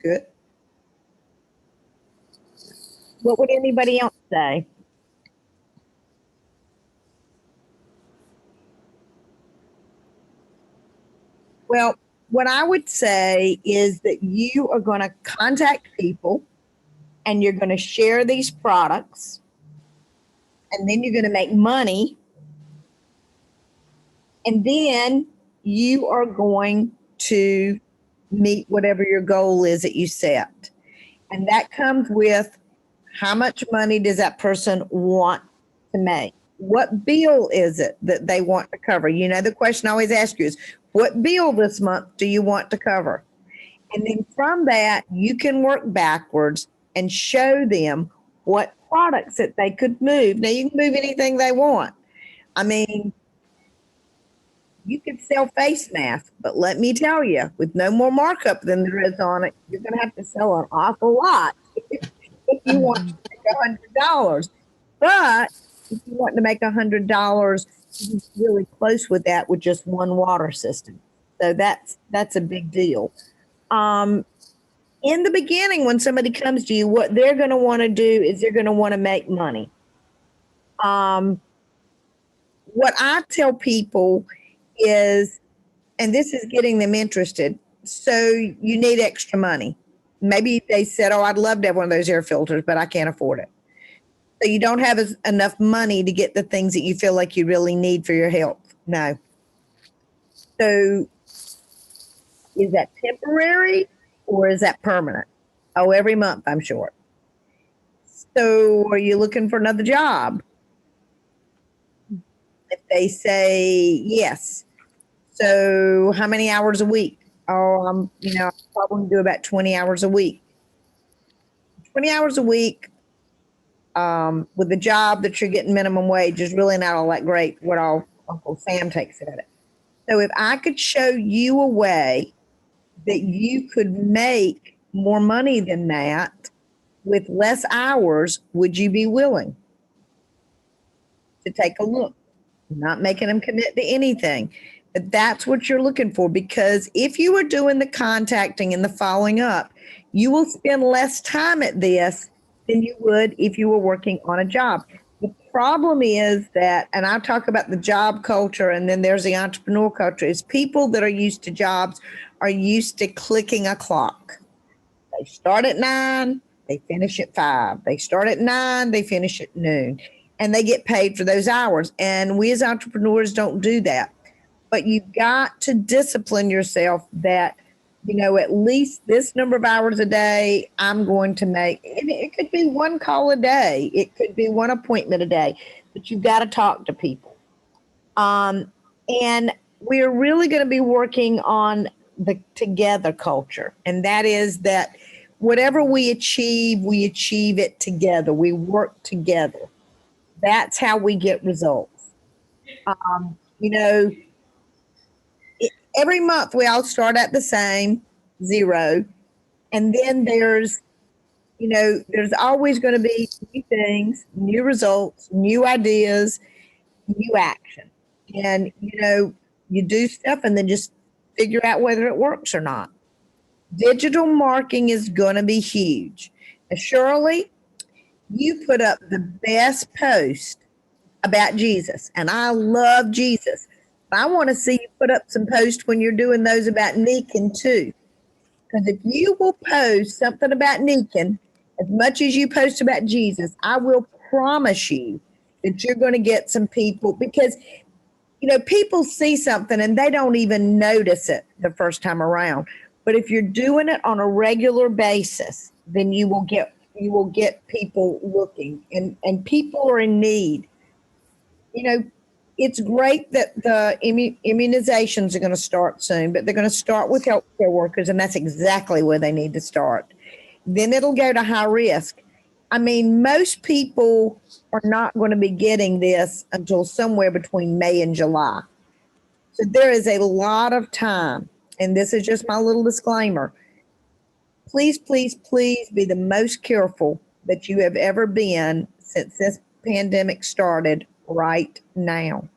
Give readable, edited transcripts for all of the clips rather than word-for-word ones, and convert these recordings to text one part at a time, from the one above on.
Good. What would anybody else say? Well, what I would say is that you are going to contact people and you're going to share these products and then you're going to make money and then you are going to meet whatever your goal is that you set. And that comes with how much money does that person want to make? What bill is it that they want to cover? You know, the question I always ask you is, what bill this month do you want to cover? And then from that, you can work backwards and show them what products that they could move. Now, you can move anything they want. I mean, you could sell face masks, but let me tell you, with no more markup than there is on it, you're going to have to sell an awful lot if you want to make $100. But if you want to make $100, you're really close with that with just one water system. So that's a big deal. In the beginning, when somebody comes to you, what they're going to want to do is they're going to want to make money. What I tell people is, and this is getting them interested, so you need extra money. Maybe they said, oh, I'd love to have one of those air filters, but I can't afford it. So you don't have enough money to get the things that you feel like you really need for your health. No. So is that temporary or is that permanent? Oh, every month, I'm sure. So are you looking for another job? If they say yes. So how many hours a week? Oh, I'm probably do about 20 hours a week. 20 hours a week with the job that you're getting minimum wage is really not all that great, what all Uncle Sam takes at it. So if I could show you a way that you could make more money than that with less hours, would you be willing to take a look? I'm not making them commit to anything, but that's what you're looking for, because if you are doing the contacting and the following up, you will spend less time at this than you would if you were working on a job. The problem is that, and I'll talk about the job culture and then there's the entrepreneur culture, is people that are used to jobs are used to clicking a clock. They start at 9, they finish at 5. They start at 9, they finish at noon, and they get paid for those hours. And we as entrepreneurs don't do that. But you've got to discipline yourself that, at least this number of hours a day, I'm going to make. It could be one call a day. It could be one appointment a day, but you've got to talk to people. And we're really going to be working on the together culture. And that is that whatever we achieve it together. We work together. That's how we get results. Um, you know, every month we all start at the same 0. And then there's always going to be new things, new results, new ideas, new action. And, you do stuff and then just figure out whether it works or not. Digital marketing is going to be huge. Now, Shirley, you put up the best post about Jesus, and I love Jesus. I want to see you put up some posts when you're doing those about Nikan too. Because if you will post something about Nikan as much as you post about Jesus, I will promise you that you're going to get some people, because people see something and they don't even notice it the first time around. But if you're doing it on a regular basis, then you will get people looking, and people are in need. It's great that the immunizations are going to start soon, but they're going to start with healthcare workers, and that's exactly where they need to start. Then it'll go to high risk. I mean, most people are not going to be getting this until somewhere between May and July. So there is a lot of time, and this is just my little disclaimer. Please, please, please be the most careful that you have ever been since this pandemic started right now.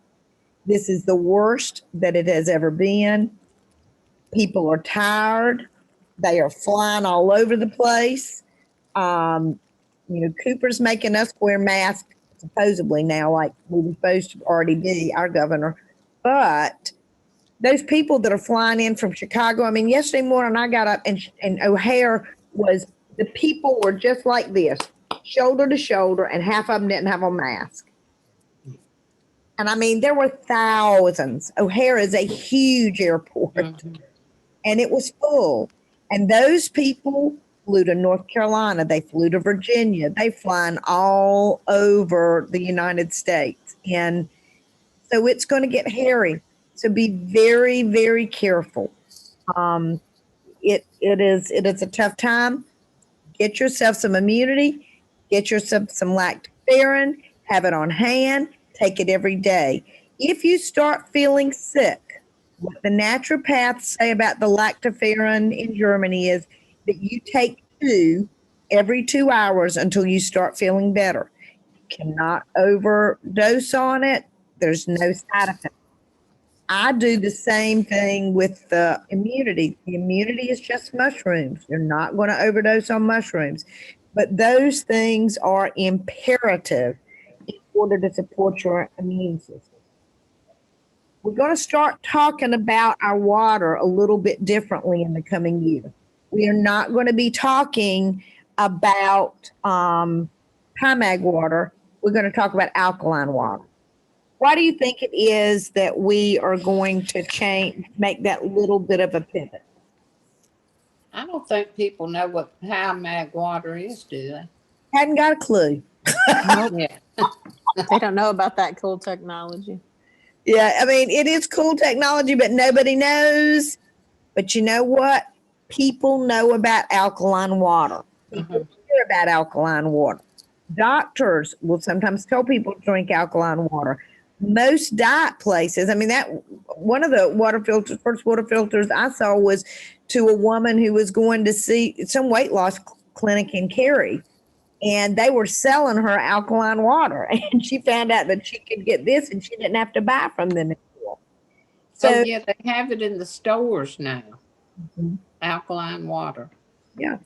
This is the worst that it has ever been. People are tired. They are flying all over the place. Cooper's making us wear masks supposedly now, like we were supposed to already be, our governor. But those people that are flying in from Chicago, I mean, yesterday morning I got up and O'Hare the people were just like this, shoulder to shoulder, and half of them didn't have a mask. And I mean, there were thousands. O'Hare is a huge airport, and it was full. And those people flew to North Carolina. They flew to Virginia. They flying all over the United States. And so it's going to get hairy. So be very, very careful. It is a tough time. Get yourself some immunity. Get yourself some lactoferrin. Have it on hand. Take it every day. If you start feeling sick, what the naturopaths say about the lactoferrin in Germany is that you take 2 every 2 hours until you start feeling better. You cannot overdose on it. There's no side effect. I do the same thing with the immunity. The immunity is just mushrooms. You're not going to overdose on mushrooms. But those things are imperative in order to support your immune system. We're going to start talking about our water a little bit differently in the coming year. We are not going to be talking about Primag water. We're going to talk about alkaline water. Why do you think it is that we are going to make that little bit of a pivot? I don't think people know what mag water is, do they? Hadn't got a clue. Nope. Yeah. They don't know about that cool technology. Yeah, I mean, it is cool technology, but nobody knows. But you know what? People know about alkaline water. People hear about alkaline water. Doctors will sometimes tell people to drink alkaline water. Most diet places, I mean, that one of the first water filters I saw was to a woman who was going to see some weight loss clinic in Cary, and they were selling her alkaline water, and she found out that she could get this and she didn't have to buy from them anymore. So yeah, they have it in the stores now. Alkaline water. Yeah.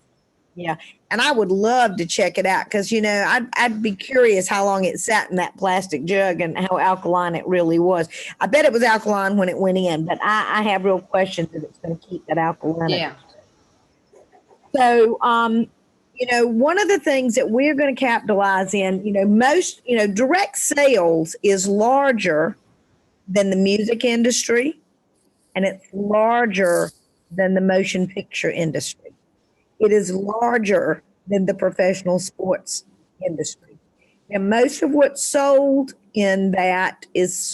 Yeah. And I would love to check it out because, I'd be curious how long it sat in that plastic jug and how alkaline it really was. I bet it was alkaline when it went in, but I have real questions if it's going to keep that alkaline. Yeah. So, one of the things that we're going to capitalize in, most, direct sales is larger than the music industry, and it's larger than the motion picture industry. It is larger than the professional sports industry. And most of what's sold in that it's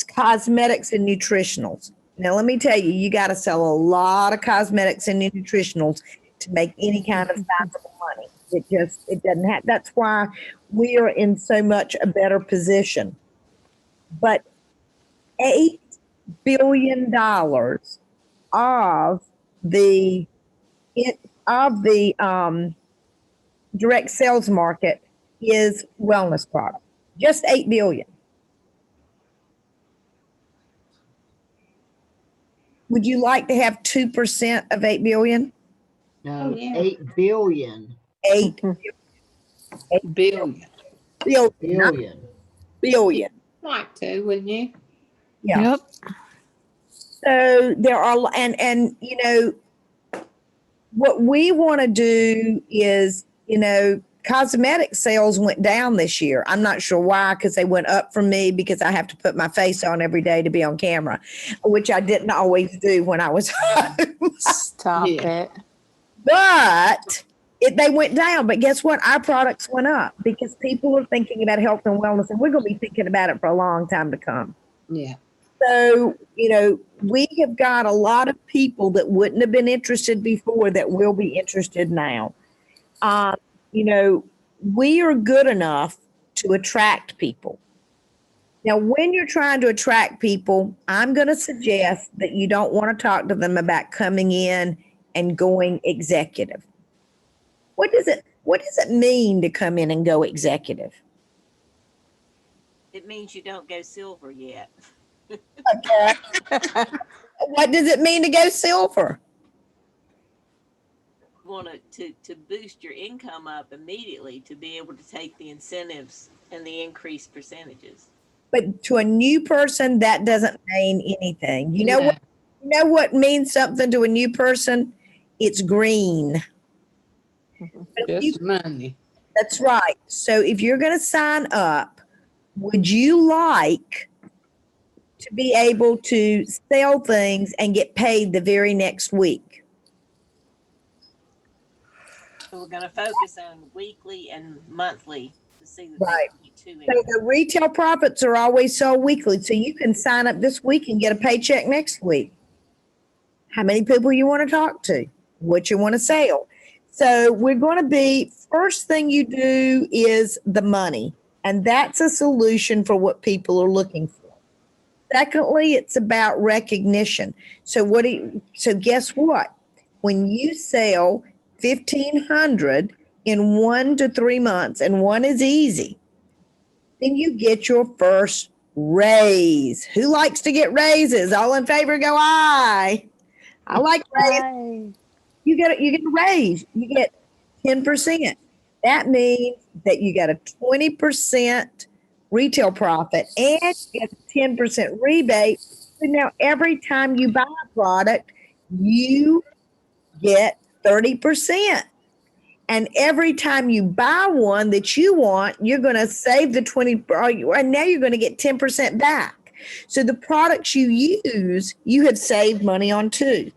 cosmetics and nutritionals. Now, let me tell you, you got to sell a lot of cosmetics and nutritionals to make any kind of sizable money. It doesn't have, that's why we are in so much a better position. But $8 billion of the direct sales market is wellness product. Just 8 billion. Would you like to have 2% of 8 billion? No, Oh, yeah. 8 billion. 8 billion. Billion. Billion. Like to, wouldn't you? Yeah. Yep. So there are, and what we want to do is, cosmetic sales went down this year. I'm not sure why, because they went up for me because I have to put my face on every day to be on camera, which I didn't always do when I was home. Stop it. But they went down. But guess what? Our products went up because people are thinking about health and wellness, and we're going to be thinking about it for a long time to come. Yeah. So, we have got a lot of people that wouldn't have been interested before that will be interested now. We are good enough to attract people. Now, when you're trying to attract people, I'm going to suggest that you don't want to talk to them about coming in and going executive. What does it mean to come in and go executive? It means you don't go silver yet. Okay. What does it mean to go silver? want to boost your income up immediately to be able to take the incentives and the increased percentages. But to a new person, that doesn't mean anything. You know No, what? You know what means something to a new person? It's green. But if you- just money. that's right. So if you're going to sign up, would you like to be able to sell things and get paid the very next week? So we're going to focus on weekly and monthly to see that Right. they get two So income. the retail profits are always sold weekly. So you can sign up this week and get a paycheck next week. How many people you want to talk to, what you want to sell. So we're going to be, first thing you do is the money. And that's a solution for what people are looking for. Secondly, it's about recognition. So guess what? When you sell 1,500 in 1 to 3 months, and one is easy, then you get your first raise. Who likes to get raises? All in favor, go aye. I like raises. Hi. You get a raise. You get 10%. That means that you got a 20% retail profit and you get a 10% rebate. So now every time you buy a product, you get 30%. And every time you buy one that you want, you're going to save the 20, and now you're going to get 10% back. So the products you use, you have saved money on too.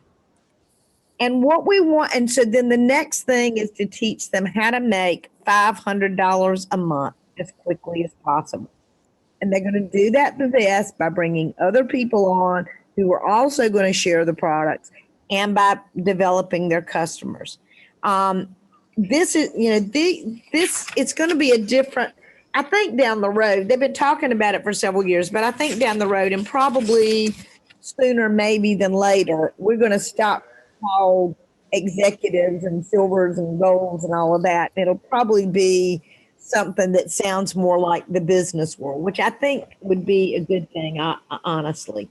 And what we want, and so then the next thing is to teach them how to make $500 a month as quickly as possible. And they're going to do that the best by bringing other people on who are also going to share the products and by developing their customers. This is, it's going to be a different, I think down the road, they've been talking about it for several years, but I think down the road and probably sooner maybe than later, we're going to stop called executives and silvers and golds and all of that. It'll probably be something that sounds more like the business world, which I think would be a good thing, honestly.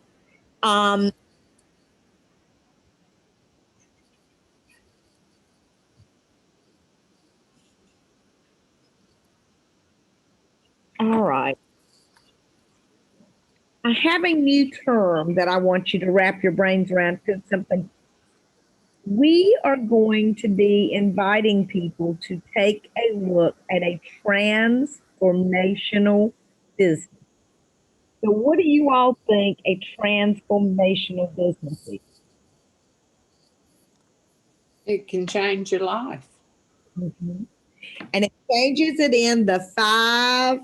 All right. I have a new term that I want you to wrap your brains around because something we are going to be inviting people to take a look at a transformational business. So, what do you all think a transformational business is? It can change your life. Mhm. And it changes it in the 5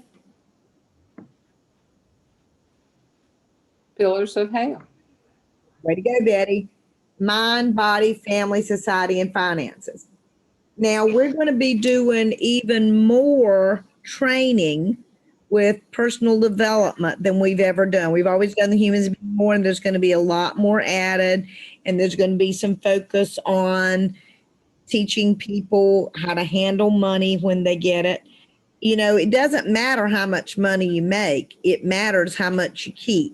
Pillars of hell. way to go, Betty, mind, body, family, society, and finances. Now, we're going to be doing even more training with personal development than we've ever done. We've always done the humans more, and there's going to be a lot more added, and there's going to be some focus on teaching people how to handle money when they get it. It doesn't matter how much money you make, it matters how much you keep.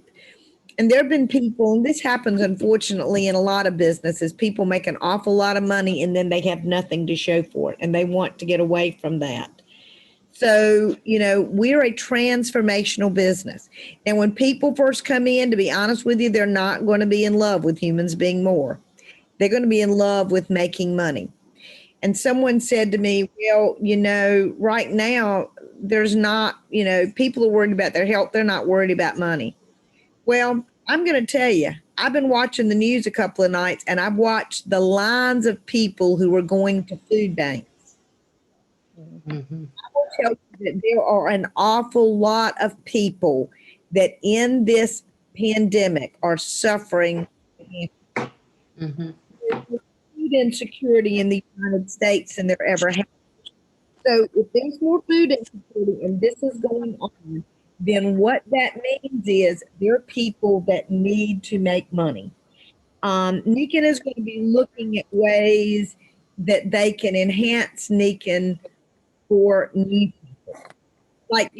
And there have been people, and this happens unfortunately in a lot of businesses, people make an awful lot of money and then they have nothing to show for it and they want to get away from that. So, we're a transformational business. And when people first come in, to be honest with you, they're not going to be in love with humans being more. They're going to be in love with making money. And someone said to me, well, right now, there's not, people are worried about their health. They're not worried about money. Well, I'm going to tell you, I've been watching the news a couple of nights and I've watched the lines of people who are going to food banks. Mm-hmm. I will tell you that there are an awful lot of people that in this pandemic are suffering Mm-hmm. food insecurity in the United States than there ever has. So if there's more food insecurity and this is going on, then what that means is there are people that need to make money. Nikin is going to be looking at ways that they can enhance Nikin for new people. Like,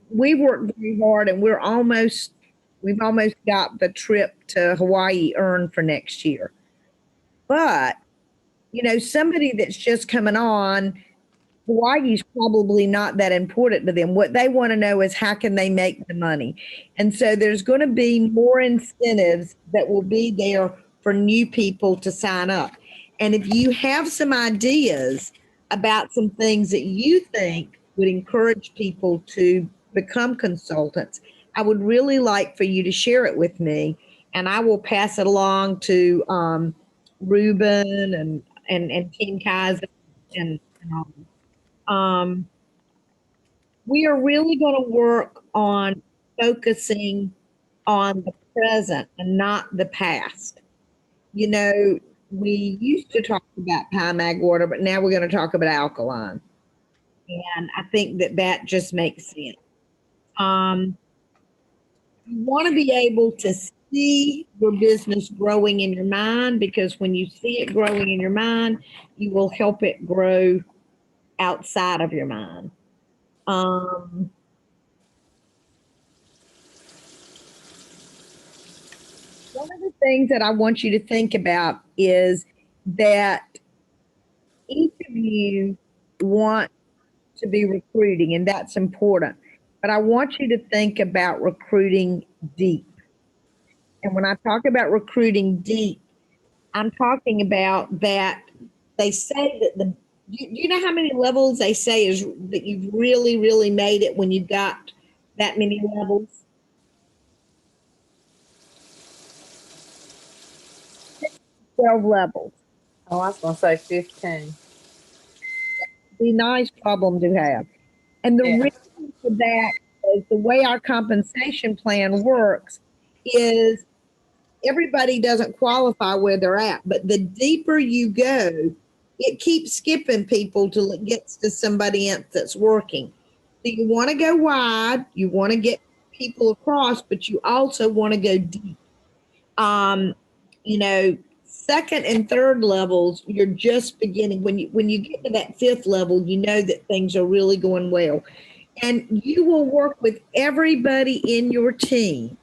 we worked very hard and we've almost got the trip to Hawaii earned for next year. But somebody that's just coming on, Hawaii's probably not that important to them. What they want to know is how can they make the money? And so there's going to be more incentives that will be there for new people to sign up. And if you have some ideas about some things that you think would encourage people to become consultants, I would really like for you to share it with me, and I will pass it along to Ruben and Team Kaiser and all. We are really going to work on focusing on the present and not the past. We used to talk about Mag water, but now we're going to talk about alkaline. And I think that just makes sense. You want to be able to see your business growing in your mind, because when you see it growing in your mind, you will help it grow outside of your mind. One of the things that I want you to think about is that each of you want to be recruiting, and that's important. But I want you to think about recruiting deep. And when I talk about recruiting deep, I'm talking about that they say that you know how many levels they say is that you've really, really made it when you've got that many levels? 12 levels. Oh, I was going to say 15. Be a nice problem to have. And the reason for that is the way our compensation plan works is everybody doesn't qualify where they're at, but the deeper you go, it keeps skipping people till it gets to somebody else that's working. So you want to go wide, you want to get people across, but you also want to go deep. Second and third levels, you're just beginning. When you get to that fifth level, you know that things are really going well. And you will work with everybody in your team.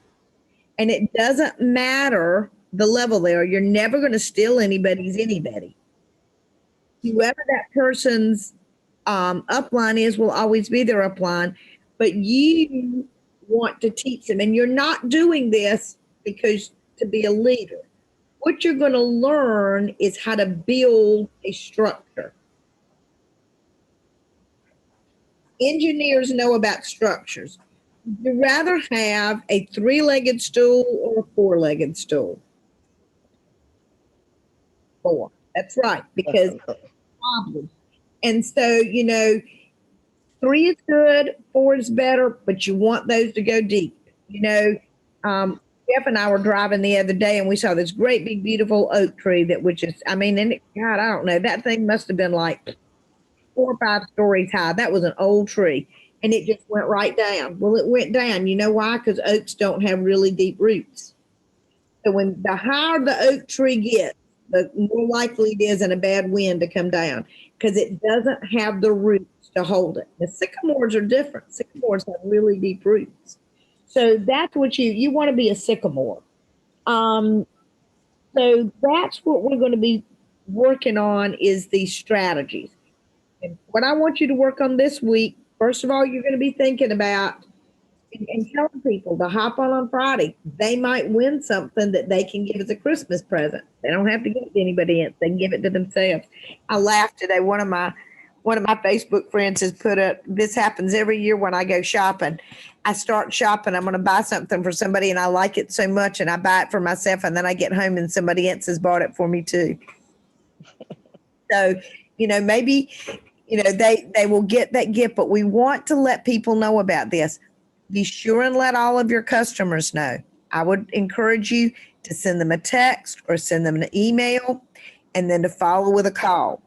And it doesn't matter the level they are. You're never going to steal anybody. Whoever that person's upline is will always be their upline. But you want to teach them. And you're not doing this because to be a leader. What you're going to learn is how to build a structure. Engineers know about structures. Would you rather have a 3-legged stool or a 4-legged stool? 4. That's right, because problem. And so, 3 is good, 4 is better, but you want those to go deep. Jeff and I were driving the other day and we saw this great big beautiful oak tree that was just, God, I don't know, that thing must have been like 4 or 5 stories high. That was an old tree, and it just went right down. Well, it went down. You know why? Because oaks don't have really deep roots. So when the higher the oak tree gets, the more likely it is in a bad wind to come down, because it doesn't have the roots to hold it. The sycamores are different. Sycamores have really deep roots. So that's what you want to be a sycamore. So that's what we're going to be working on is these strategies. And what I want you to work on this week, first of all, you're going to be thinking about and telling people to hop on Friday. They might win something that they can give as a Christmas present. They don't have to give it to anybody else. They can give it to themselves. I laughed today. One of my Facebook friends has put up, this happens every year when I go shopping. I start shopping. I'm going to buy something for somebody and I like it so much and I buy it for myself, and then I get home and somebody else has bought it for me too. So, maybe, they will get that gift, but we want to let people know about this. Be sure and let all of your customers know. I would encourage you to send them a text or send them an email and then to follow with a call.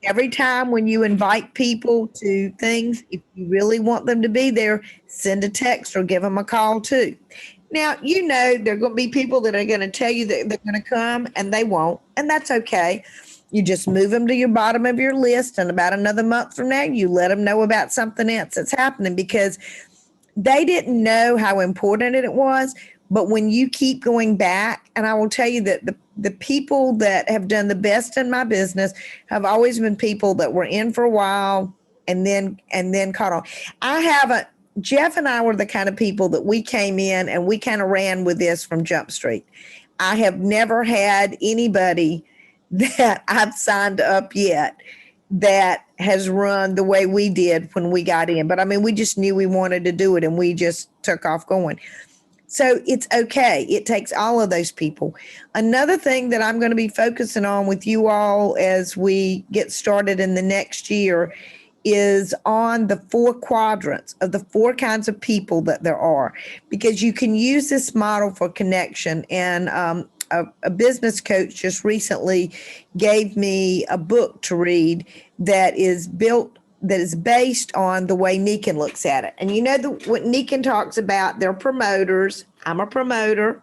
Every time when you invite people to things, if you really want them to be there, send a text or give them a call too. Now, there are going to be people that are going to tell you that they're going to come and they won't, and that's okay. You just move them to your bottom of your list, and about another month from now, you let them know about something else that's happening, because they didn't know how important it was. But when you keep going back, and I will tell you that the people that have done the best in my business have always been people that were in for a while and then caught on. I haven't. Jeff and I were the kind of people that we came in and we kind of ran with this from Jump Street. I have never had anybody that I've signed up yet that has run the way we did when we got in. But I mean, we just knew we wanted to do it and we just took off going. So it's okay. It takes all of those people. Another thing that I'm going to be focusing on with you all as we get started in the next year is on the 4 quadrants of the 4 kinds of people that there are, because you can use this model for connection. And a business coach just recently gave me a book to read that is based on the way Nikan looks at it. And you know what Nikan talks about, they're promoters. I'm a promoter.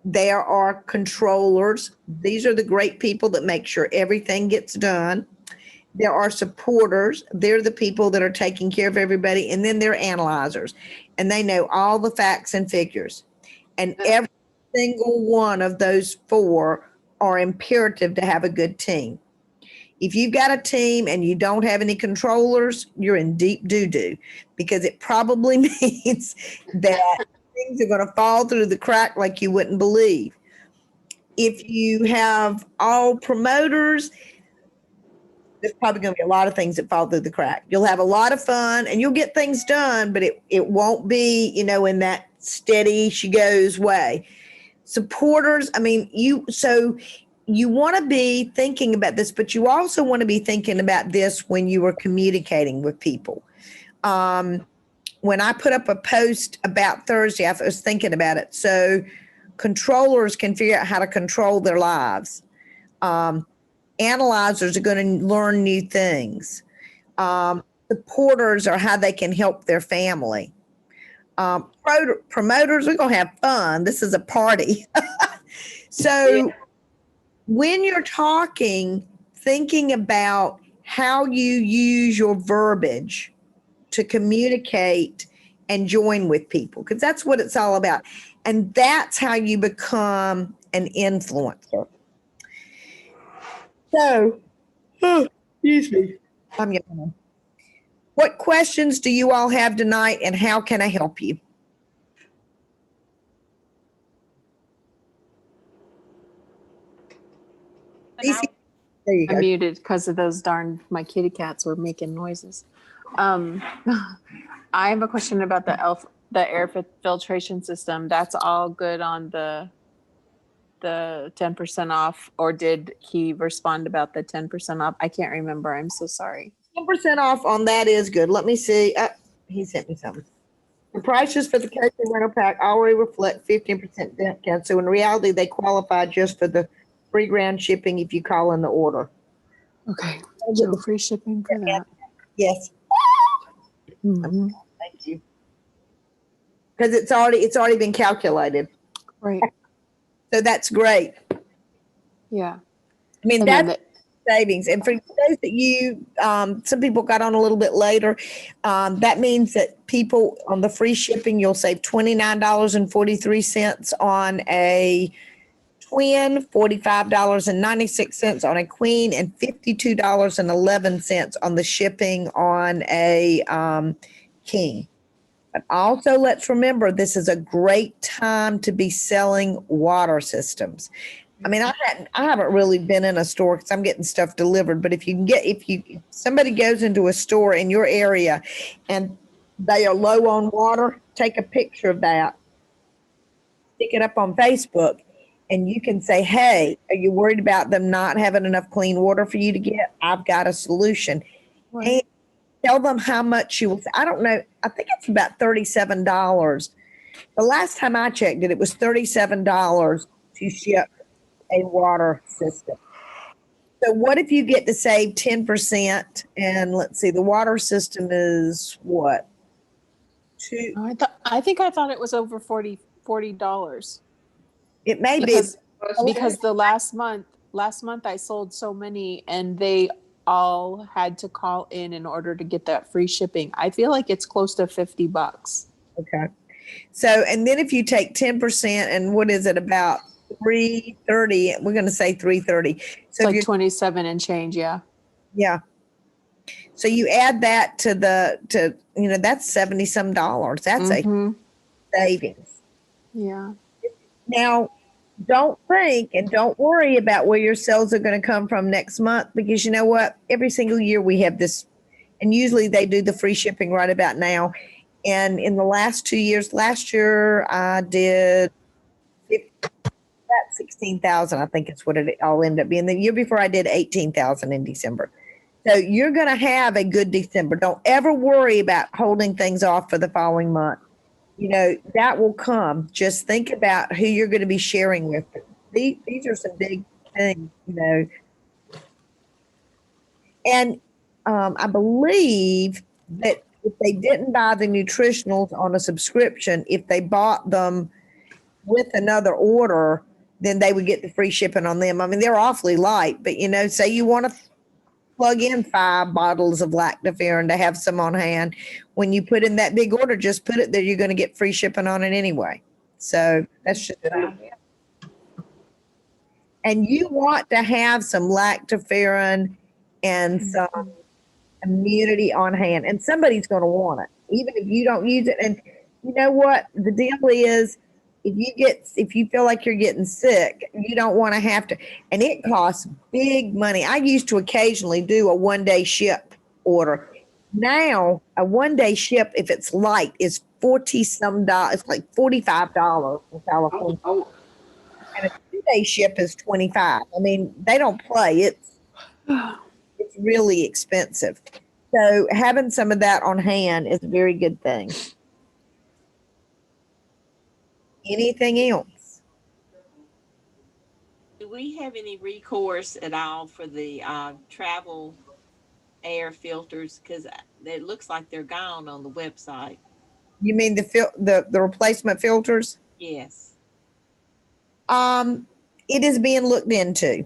There are controllers. These are the great people that make sure everything gets done. There are supporters. They're the people that are taking care of everybody. And then there are analyzers. And they know all the facts and figures. And every single one of those 4 are imperative to have a good team. If you've got a team and you don't have any controllers, you're in deep doo-doo, because it probably means that things are going to fall through the crack like you wouldn't believe. If you have all promoters, there's probably going to be a lot of things that fall through the crack. You'll have a lot of fun and you'll get things done, but it won't be, in that steady she goes way. Supporters, I mean, you want to be thinking about this, but you also want to be thinking about this when you are communicating with people. When I put up a post about Thursday, I was thinking about it. So controllers can figure out how to control their lives. Analyzers are going to learn new things. Supporters are how they can help their family. Promoters are going to have fun. This is a party. So when you're talking, thinking about how you use your verbiage to communicate and join with people, because that's what it's all about. And that's how you become an influencer. So, excuse me. I'm yawning. What questions do you all have tonight, and how can I help you? Cece? There you go. I'm muted because of those my kitty cats were making noises. I have a question about the air filtration system. That's all good on the 10% off, or did he respond about the 10% off? I can't remember. I'm so sorry. 10% off on that is good. Let me see. He sent me something. The prices for the coaching rental pack already reflect 15% discount. So in reality, they qualify just for the free ground shipping if you call in the order. Okay. So free shipping for that. Yes. Mm-hmm. Thank you. Because it's already been calculated. Right. So that's great. Yeah. I mean, that's savings. And for those that you, some people got on a little bit later, that means that people on the free shipping, you'll save $29.43 on a twin, $45.96 on a queen, and $52.11 on the shipping on a king. But also let's remember, this is a great time to be selling water systems. I mean, I haven't really been in a store because I'm getting stuff delivered. But if somebody goes into a store in your area and they are low on water, take a picture of that, stick it up on Facebook, and you can say, hey, are you worried about them not having enough clean water for you to get? I've got a solution. Right. And tell them how much you will. I don't know. I think it's about $37. The last time I checked it was $37 to ship a water system. So what if you get to save 10%? And let's see, the water system is what? I think I thought it was over $40. It may because the last month I sold so many and they all had to call in order to get that free shipping. I feel like it's close to $50. Okay. So, and then if you take 10% and what is it, about 330. We're going to say 330. It's So if like you're 27 and change. Yeah. yeah. So you add that to that's 70 some dollars. That's a Mhm. savings. Yeah. Now, don't think and don't worry about where your sales are going to come from next month, because you know what? Every single year we have this, and usually they do the free shipping right about now. And in the last 2 years, last year I did about 16,000, I think it's what it all ended up being. The year before I did 18,000 in December. So you're going to have a good December. Don't ever worry about holding things off for the following month. That will come. Just think about who you're going to be sharing with. These are some big things. And I believe that if they didn't buy the nutritionals on a subscription, if they bought them with another order, then they would get the free shipping on them. I mean, they're awfully light, but say you want to plug in 5 bottles of lactoferrin to have some on hand. When you put in that big order, just put it there. You're going to get free shipping on it anyway. So that's just an idea. And you want to have some lactoferrin and some immunity on hand, and somebody's going to want it, even if you don't use it. And you know what? The deal is, if you feel like you're getting sick, you don't want to have to, and it costs big money. I used to occasionally do a 1-day ship order. Now a 1-day ship, if it's light, is 40 some dollars. It's like $45 in California. And a 2-day ship is 25. I mean, they don't play. It's really expensive. So having some of that on hand is a very good thing. Anything else? Do we have any recourse at all for the travel air filters? Because it looks like they're gone on the website. You mean the replacement filters? Yes. It is being looked into.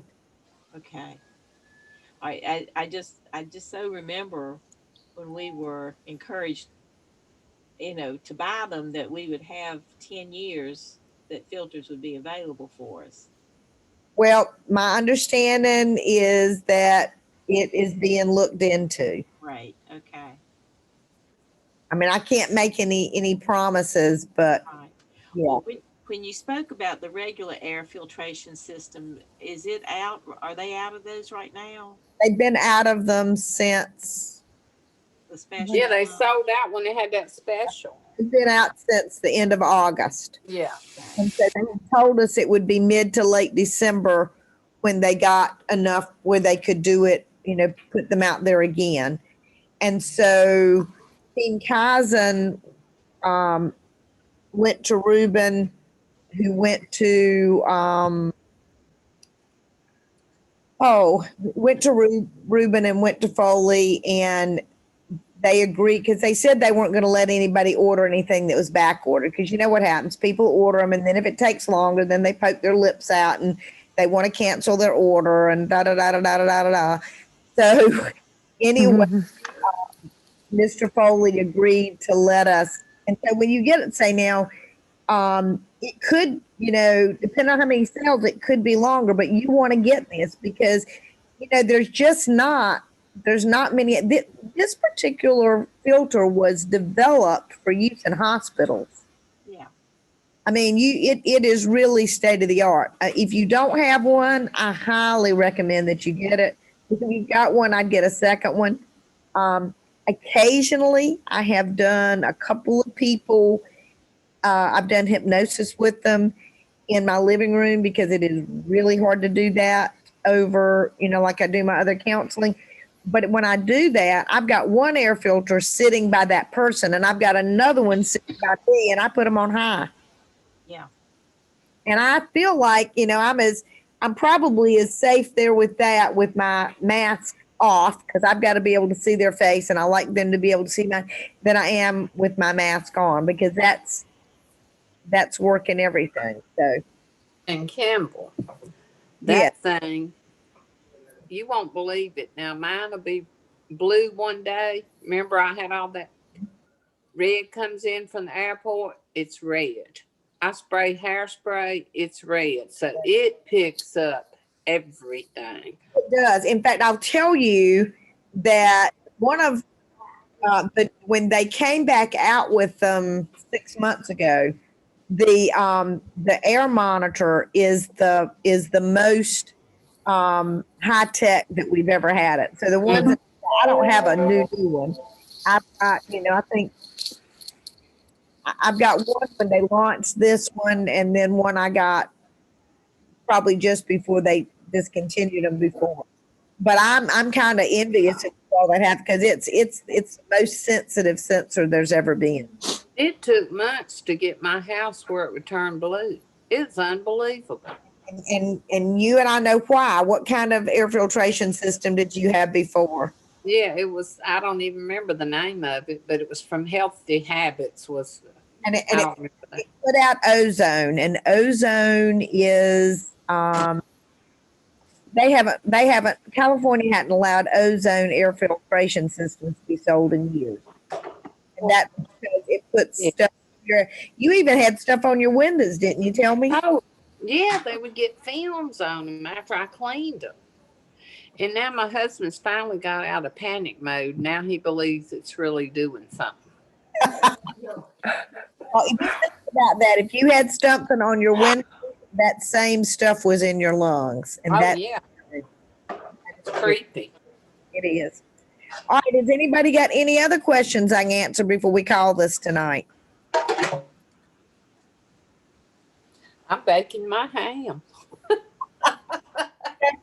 Okay. I just so remember when we were encouraged, to buy them, that we would have 10 years that filters would be available for us. Well, my understanding is that it is being looked into. Right. Okay. I mean, I can't make any promises, but Right. yeah. Well, when you spoke about the regular air filtration system, is it out? Are they out of those right now? They've been out of them since, The special? Yeah, they sold out when they had that special. they've been out since the end of August. Yeah. And so they told us it would be mid to late December when they got enough where they could do it, put them out there again. And so Team Kaizen went to Ruben, who went to Ruben and went to Foley, and they agreed, because they said they weren't going to let anybody order anything that was back ordered, because you know what happens, people order them, and then if it takes longer, then they poke their lips out and they want to cancel their order and da da da da da da da da. So anyway, Mr. Foley agreed to let us. And so when you get it, say now, it could, depending on how many sales, it could be longer, but you want to get this because, there's not many. This particular filter was developed for use in hospitals. Yeah. I mean, it is really state of the art. If you don't have one, I highly recommend that you get it. If you've got one, I'd get a second one. Occasionally, I have done a couple of people. I've done hypnosis with them in my living room because it is really hard to do that over, like I do my other counseling. But when I do that, I've got one air filter sitting by that person and I've got another one sitting by me, and I put them on high. Yeah. And I feel like, I'm probably as safe there with that with my mask off, because I've got to be able to see their face and I like them to be able to see mine, than I am with my mask on, because that's working everything. So, And Campbell, yeah. that thing, you won't believe it. Now mine will be blue one day. Remember I had all that red comes in from the airport? It's red. I spray hairspray, it's red. So it picks up everything. It does. In fact, I'll tell you that one of when they came back out with them 6 months ago, the air monitor is the most high tech that we've ever had it. So the ones that, I don't have a new one. I've got, I think I've got one when they launched this one, and then one I got probably just before they discontinued them before. But I'm kind of envious of all that have, because it's the most sensitive sensor there's ever been. It took months to get my house where it would turn blue. It's unbelievable. And you and I know why. What kind of air filtration system did you have before? Yeah, it was. I don't even remember the name of it, but it was from Healthy Habits. And I don't remember that. it put out ozone, and ozone is they haven't California hadn't allowed ozone air filtration systems to be sold in years, and that's because it puts stuff. You even had stuff on your windows, didn't you? Tell me. Oh, yeah, they would get films on them after I cleaned them. And now my husband's finally got out of panic mode. Now he believes it's really doing something. Well, if you think about that, if you had something on your window, that same stuff was in your lungs, and Yeah, it's creepy. it is. All right. Has anybody got any other questions I can answer before we call this tonight? I'm baking my ham.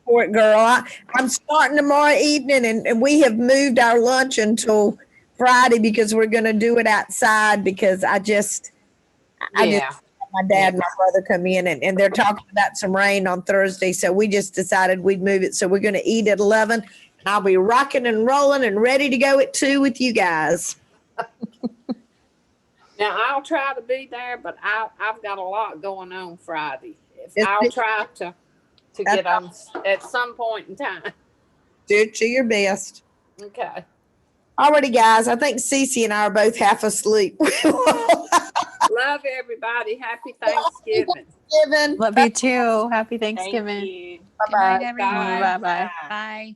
For it, girl. I'm starting tomorrow evening, and we have moved our lunch until Friday because we're going to do it outside, because I just Yeah. my dad and my brother come in, and they're talking about some rain on Thursday. So we just decided we'd move it. So we're going to eat at 11. And I'll be rocking and rolling and ready to go at 2 with you guys. Now I'll try to be there, but I've got a lot going on Friday. Yes, I'll try to get on at some point in time. Do your best. Okay. Alrighty, guys. I think Cece and I are both half asleep. Love everybody. Happy Thanksgiving. Love you too. Happy Thank Thanksgiving. you. Good night, Bye-bye. everyone. Bye bye. Bye.